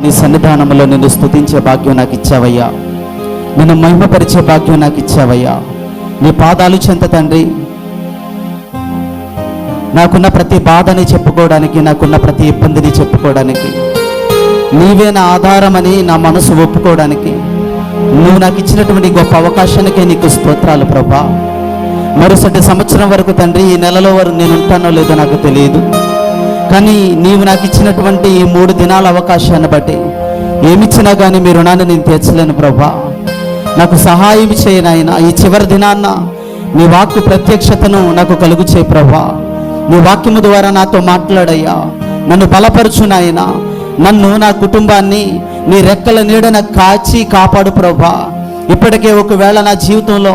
నీ సన్నిధానంలో నిన్ను స్తుతించే భాగ్యం నాకు ఇచ్చావయ్యా, నిన్ను మహిమపరిచే భాగ్యం నాకు ఇచ్చావయ్యా. నీ పాదాలు చెంత తండ్రి నాకున్న ప్రతి బాధని చెప్పుకోవడానికి, నాకున్న ప్రతి ఇబ్బందిని చెప్పుకోవడానికి, నీవే నా ఆధారమని నా మనసు ఒప్పుకోవడానికి నువ్వు నాకు ఇచ్చినటువంటి గొప్ప అవకాశానికే నీకు స్తోత్రాలు ప్రభా. మరుసటి సంవత్సరం వరకు తండ్రి, ఈ నెలలో వరకు నేను ఉంటానో లేదో నాకు తెలియదు, కానీ నీవు నాకు ఇచ్చినటువంటి ఈ 3 దినాల అవకాశాన్ని బట్టి ఏమిచ్చినా కానీ మీ రుణాన్ని నేను తీర్చలేను ప్రభా. నాకు సహాయం చేయనాయన. ఈ చివరి దినాన్న నీ వాక్కు ప్రత్యక్షతను నాకు కలుగు చేయి ప్రభా. నీ వాక్యము ద్వారా నాతో మాట్లాడయ్యా, నన్ను బలపరచు నాయన. నన్ను, నా కుటుంబాన్ని నీ రెక్కల నీడన కాచి కాపాడు ప్రభా. ఇప్పటికే ఒకవేళ నా జీవితంలో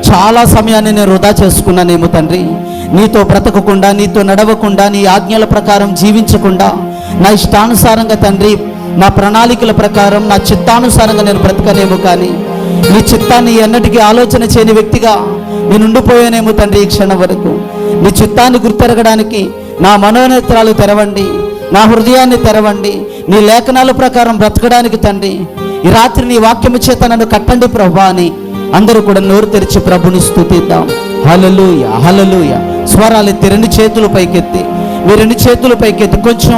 చాలా సమయాన్ని నేను వృధా చేసుకున్నానేమో తండ్రి, నీతో బ్రతకకుండా, నీతో నడవకుండా, నీ ఆజ్ఞల ప్రకారం జీవించకుండా, నా ఇష్టానుసారంగా తండ్రి, నా ప్రణాళికల ప్రకారం, నా చిత్తానుసారంగా నేను బ్రతకనేమో, కానీ నీ చిత్తాన్ని ఎన్నటికీ ఆలోచన చేయని వ్యక్తిగా నేను ఉండిపోయానేమో తండ్రి. ఈ క్షణం వరకు నీ చిత్తాన్ని గుర్తెరగడానికి నా మనోనేత్రాలు తెరవండి, నా హృదయాన్ని తెరవండి. నీ లేఖనాల ప్రకారం బ్రతకడానికి తండ్రి ఈ రాత్రి నీ వాక్యము చేత నన్ను కట్టండి ప్రభా అని అందరూ కూడా నోరు తెరిచి ప్రభుని స్తుతిద్దాం. హల్లెలూయా, హల్లెలూయా. స్వరాలెత్తి 2 చేతులు పైకెత్తి, మీ 2 చేతులు పైకెత్తి కొంచెం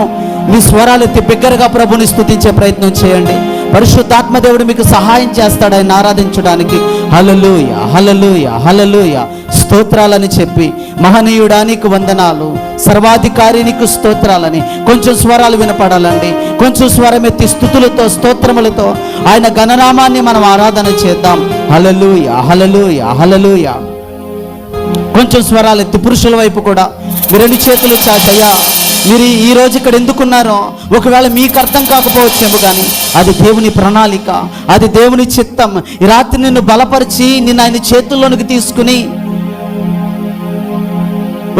మీ స్వరాలెత్తి బిగ్గరగా ప్రభుని స్తుతించే ప్రయత్నం చేయండి. పరిశుద్ధాత్మదేవుడు మీకు సహాయం చేస్తాడు ఆయన ఆరాధించడానికి. హల్లెలూయా, హల్లెలూయా, హల్లెలూయా. స్తోత్రాలని చెప్పి, మహనీయుడా నీకు వందనాలు, సర్వాధికారి నీకు స్తోత్రాలని కొంచెం స్వరాలు వినపడాలండి. కొంచెం స్వరమెత్తి స్తుతులతో, స్తోత్రములతో ఆయన ఘననామాన్ని మనం ఆరాధన చేద్దాం. హల్లెలూయా, హల్లెలూయా, హల్లెలూయా. కొంచెం స్వరాలు ఎత్తి పురుషుల వైపు కూడా మీరు 2 చేతులు చాటయ్యా. మీరు ఈ రోజు ఇక్కడ ఎందుకున్నారో ఒకవేళ మీకు అర్థం కాకపోవచ్చేమో, కానీ అది దేవుని ప్రణాళిక, అది దేవుని చిత్తం. ఈ రాత్రి నిన్ను బలపరిచి నిన్ను ఆయన చేతుల్లోనికి తీసుకుని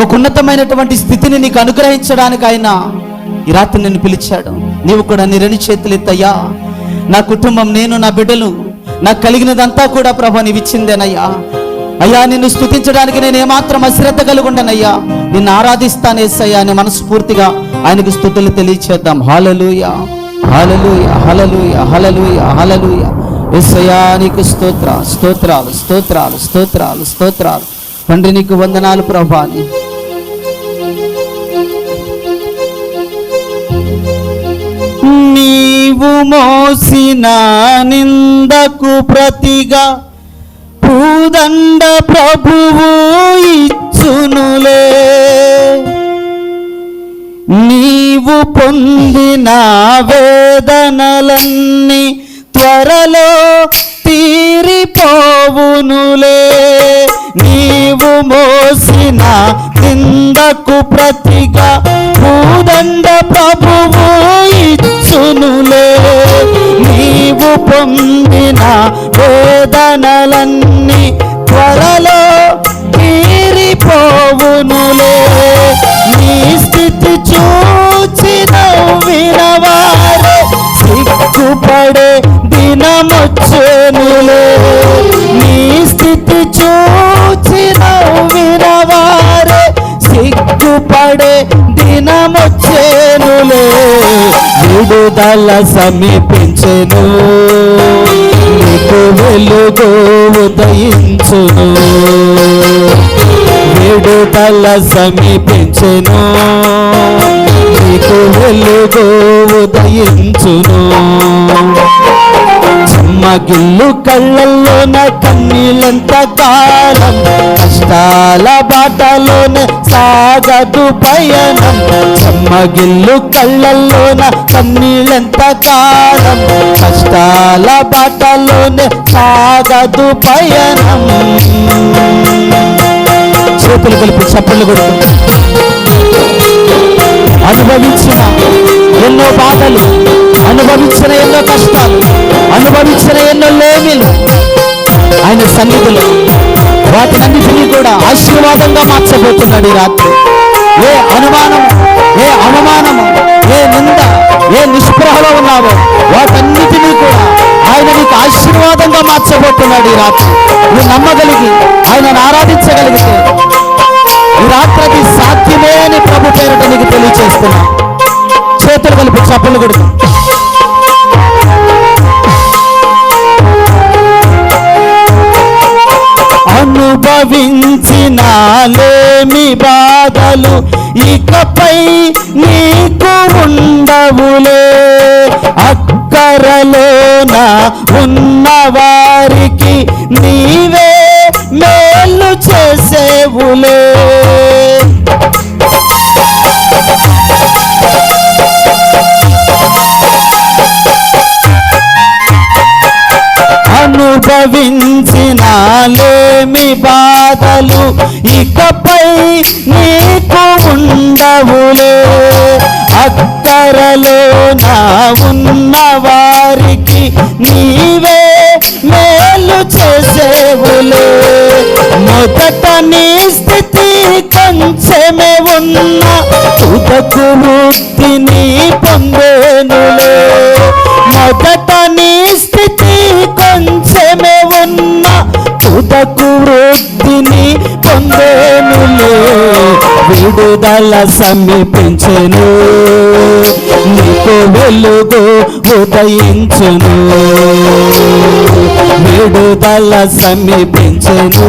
ఒక ఉన్నతమైనటువంటి స్థితిని నీకు అనుగ్రహించడానికి ఆయన ఈ రాత్రి నిన్ను పిలిచాడు. నీవు కూడా నీ 2 చేతులు ఎత్తయ్యా. నా కుటుంబం, నేను, నా బిడ్డలు, నాకు కలిగినదంతా కూడా ప్రభా నీవు ఇచ్చిందేనయ్యా. అయ్యా, నిన్ను స్తుతించడానికి నేను ఏమాత్రం అశ్రద్ధ కలిగి ఉండనయ్యా. నిన్ను ఆరాధిస్తాను యేసయ్యా అని మనస్ఫూర్తిగా ఆయనకు స్తుతులు తెలియచేద్దాం. హల్లెలూయా, హల్లెలూయా, హల్లెలూయా, హల్లెలూయా, హల్లెలూయా. యేసయ్యా నీకు స్తోత్రాలు, స్తోత్రాలు, స్తోత్రాలు, స్తోత్రాలు, స్తోత్రాలు. తండ్రి నీకు వందనాలు ప్రభా. నీవు మోసిన నిందకు ప్రతిగా భూదండ ప్రభువు ఇచ్చునులే. నీవు పొందిన వేదనలన్నీ త్వరలో తీరిపోవునులే. నీవు మోసిన నిందకు ప్రతిగా భూదండ ప్రభువు ఇచ్చునులే. నీవు పొందిన వేదనలన్నీ త్వరలో తీరిపోవునులే. నీ స్థితి చూచి నవ్విన వారే సిగ్గుపడే దినమొచ్చెనులే. నీ స్థితి చూచి నవ్విన వారే సిగ్గుపడే దినమొచ్చెనులే. విడుదల సమీపించెను, నీకు వెలుగు ఉదయించును. విడుదల సమీపించెను, నీకు వెలుగు ఉదయించును. చెమ్మగిల్లు కళ్ళల్లోన కన్నీళ్ళంత కాలం, కష్టాల బాటలోనే సాగదు పయనం. చెమ్మగిల్లు కళ్ళల్లోన కన్నీళ్ళంత కాలం, కష్టాల బాటలోనే సాగదు పయనం. చేతులు కలిపి చప్పట్లు కొడుతుంది. అనుభవించిన ఎన్నో బాధలు, అనుభవించిన ఎన్నో కష్టాలు, అనుభవించిన ఎన్నో లేమిలు ఆయన సన్నిధిలో వాటినన్నిటినీ కూడా ఆశీర్వాదంగా మార్చబోతున్నాడు ఈ రాత్రి. ఏ అనుమానము, ఏ అవమానము, ఏ నింద, ఏ నిస్పృహలో ఉన్నావో వాటన్నిటినీ కూడా ఆయన నీకు ఆశీర్వాదంగా మార్చబోతున్నాడు ఈ రాత్రి. నువ్వు నమ్మగలిగి ఆయనను ఆరాధించగలిగితే ఈ రాత్రి అది సాధ్యమే అని ప్రభు పేరిట నీకు తెలియచేస్తున్నా. చేతులు కలిపి చప్పట్లు కొడుతూ నాలేమి బాధలు ఇకపై నీకు ఉండవులే. అక్కరలోన ఉన్నవారికి నీవే మేలు చేసేవులే. అనుభవించినాలేమి బాధలు ఇకపై నీకు ఉండవులే. అక్కరలోన ఉన్నవారికి నీవే మేలు చేసేవులే. మొదట నీ స్థితి కొంచెమే ఉన్న తుదకు వృద్ధిని పొందేనులే. మొదట నీ స్థితి కొంచెమే ఉన్న తుదకు వృద్ధిని పొందేనులే. విడుదల సమీపించెను, నీకు వెలుగు ఉదయించును. విడుదల సమీపించెను,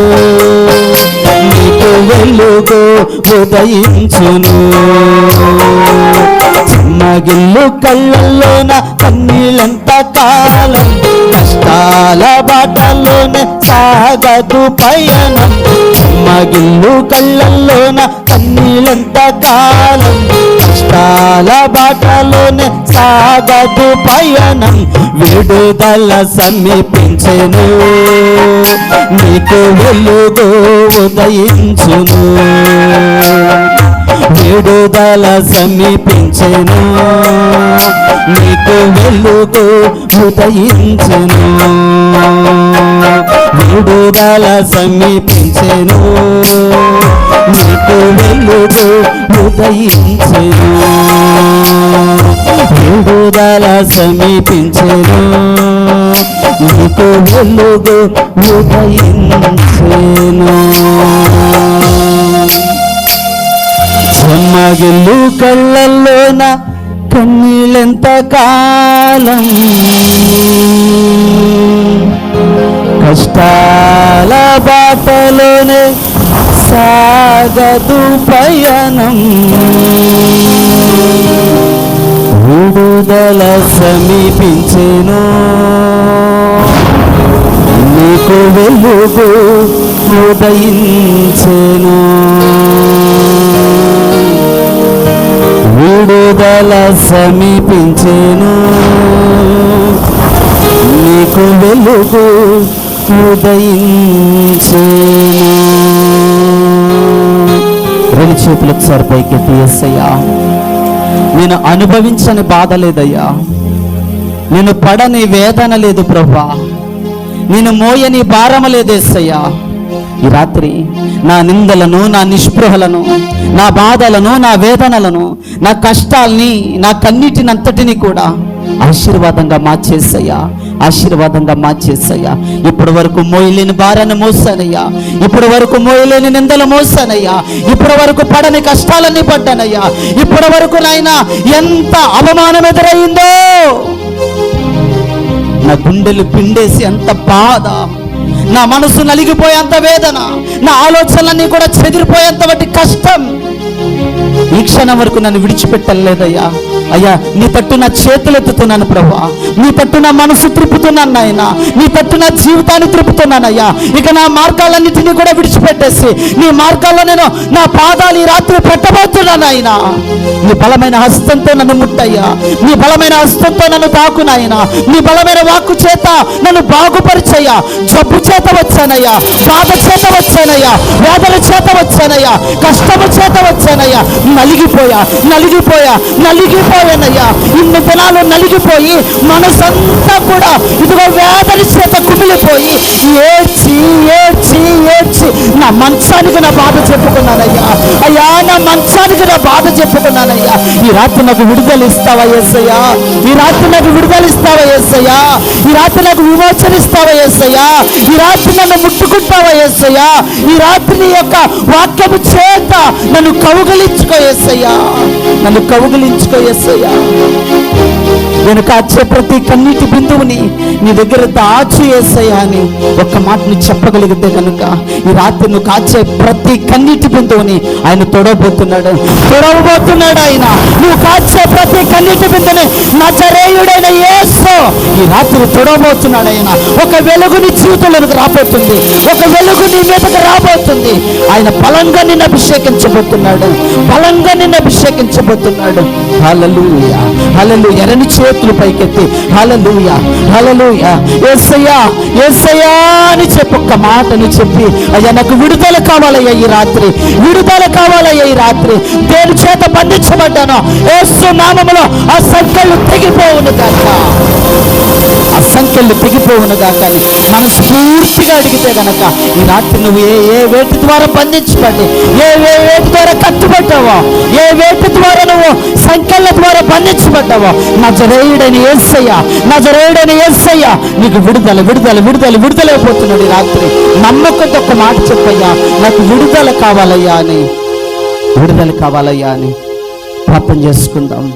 నీకు వెలుగు ఉదయించును. చిన్నగిల్లు కళ్ళల్లోన కన్నీళ్ళంత కాలం, కష్టాల బాటలోనే సాగదు పయనం. చిన్నగిల్లు కళ్ళల్లోన కన్నీళ్ళంత కాలం, కష్టాల బాటలోనే సాగదు పయనం. విడుదల సమీపించెను, నీకు వెలుగు ఉదయించును. విడుదల సమీపించెను, నీకు వెలుగు ఉదయించును. విడుదల సమీపించెను, నీకు వెలుగు ఉదయించెను. విడుదల సమీపించెను, నీకు వెలుగు ఉదయించెను. చెమ్మగిల్లు కళ్ళల్లోన కన్నీళ్ళెంత కాలం, కష్టాల బాటలోనే సాగదు పయనం. విడుదల సమీపించెను, నీకు వెలుగు ఉదయించెను. విడుదల సమీపించెను, నీకు వెలుగు ఉదయించెను. రెండు చేతులకు సరిపైకెత్తి, యేసయ్యా నేను అనుభవించని బాధ లేదయ్యా, నేను పడని వేదన లేదు ప్రభా, నేను మోయని భారం లేదు యేసయ్యా. ఈ రాత్రి నా నిందలను, నా నిస్పృహలను, నా బాధలను, నా వేదనలను, నా కష్టాల్ని, నా కన్నీటినంతటిని కూడా ఆశీర్వాదంగా మార్చేసయ్యా, ఆశీర్వాదంగా మార్చేసయ్యా. ఇప్పటి వరకు మోయలేని భారాన్ని మోసానయ్యా, ఇప్పటి వరకు మోయలేని నిందలు మోసానయ్యా, ఇప్పటి వరకు పడని కష్టాలన్నీ పడ్డానయ్యా. ఇప్పటి వరకు నాయనా ఎంత అవమానం ఎదురయ్యిందో, నా గుండెలు పిండేసి ఎంత బాధ, నా మనసు నలిగిపోయేంత వేదన, నా ఆలోచనలన్నీ కూడా చెదిరిపోయేంత వంటి కష్టం. ఈ క్షణం వరకు నన్ను విడిచిపెట్టలేదయ్యా. అయ్యా నీ తట్టు నా చేతులు ఎత్తుతున్నాను ప్రభా, నీ తట్టు నా మనసు త్రిప్పుతున్నాను నాయన, నీ తట్టు నా జీవితాన్ని త్రిప్పుతున్నానయ్యా. ఇక నా మార్గాలన్నింటినీ కూడా విడిచిపెట్టేసి నీ మార్గాల్లో నేను నా పాదాలు ఈ రాత్రి పెట్టబోతున్నాను ఆయన. నీ బలమైన హస్తంతో నన్ను ముట్టయ్యా, నీ బలమైన హస్తంతో నన్ను తాకునాయనా, నీ బలమైన వాక్కు చేత నన్ను బాగుపరిచయ్యా. జబ్బు చేత వచ్చానయ్యా, బాధ చేత వచ్చానయ్యా, వేదన చేత వచ్చానయ్యా, కష్టము చేత వచ్చానయ్యా. నలిగిపోయా నలిగిపోయా నలిగిపోయానయ్యా. ఇన్ని దినాలు నలిగిపోయి మనసంతా కూడా ఇదిగో వేదన చేత కుమిలిపోయి ఏడ్చి ఏడ్చి ఏడ్చి నా మంచానికి నా బాధ చెప్పుకున్నానయ్యా. అయ్యా నా మంచానికి నా బాధ చెప్పుకున్నానయ్యా. ఈ రాత్రి నాకు విడుదల ఇస్తావా యేసయ్యా, ఈ రాత్రి నాకు విడుదల ఇస్తావా యేసయ్యా, ఈ రాత్రి నాకు విమోచన ఇస్తావా యేసయ్యా, ఈ రాత్రి నన్ను ముట్టుకుంటావా యేసయ్యా, ఈ రాత్రి నీ యొక్క వాక్యము చేత నన్ను కౌగిలించుకో యేసయ్యా, నన్ను కౌగిలించుకో యేసయ్యా. నేను కాచే ప్రతి కన్నీటి బిందువుని నీ దగ్గర దాచి యేసయ్యా అని ఒక్క మాట నువ్వు చెప్పగలిగితే కనుక ఈ రాత్రి నువ్వు కాచే ప్రతి కన్నీటి బిందువుని ఆయన తొడవబోతున్నాడు. ఆయన నువ్వు కాచే ప్రతి కన్నీటి బిందుని నజరేయుడైన యేసు ఈ రాత్రి తొడవబోతున్నాడు. ఆయన ఒక వెలుగు నీ జీవితంలోకి రాబోతుంది, ఒక వెలుగు నీ మీదకి రాబోతుంది. ఆయన బలంగా నిన్ను అభిషేకించబోతున్నాడు, బలంగా నిన్ను అభిషేకించబోతున్నాడు. హల్లెలూయా, హల్లెలూయా. ఎర్రని చేతులు పైకెత్తి హల్లెలూయా, హల్లెలూయా, యేసయ్యా, యేసయ్యా అని చెప్పి ఒక్క మాటను చెప్పి, అయ్యా నాకు విడుదల కావాలయ్యా ఈ రాత్రి, విడుదల కావాలయ్యా ఈ రాత్రి. దేని చేత బంధించబడ్డానో యేసు నామములో ఆ సంఖ్యలు తెగిపోవును గాక, ఆ సంఖ్యలు తెగిపోవును గాక అని మనస్ఫూర్తిగా అడిగితే గనక ఈ రాత్రి నువ్వు ఏ వేటి ద్వారా బంధించబడి, ఏ వేటి ద్వారా కట్టుబడ్డావో, ఏ వేటి ద్వారా నువ్వు సంఖ్యల ద్వారా బంధించబడ్డావో, నజరేయుడైన యేసయ్య, నజరేయుడైన యేసయ్య నీకు విడుదల విడుదల విడుదల విడుదలైపోతున్నాడు ఈ రాత్రి. నమ్మకంతో ఒక మాట చెప్పయ్యా, నాకు విడుదల కావాలయ్యా అని, విడుదల కావాలయ్యా అని ప్రార్థన చేసుకుందాం.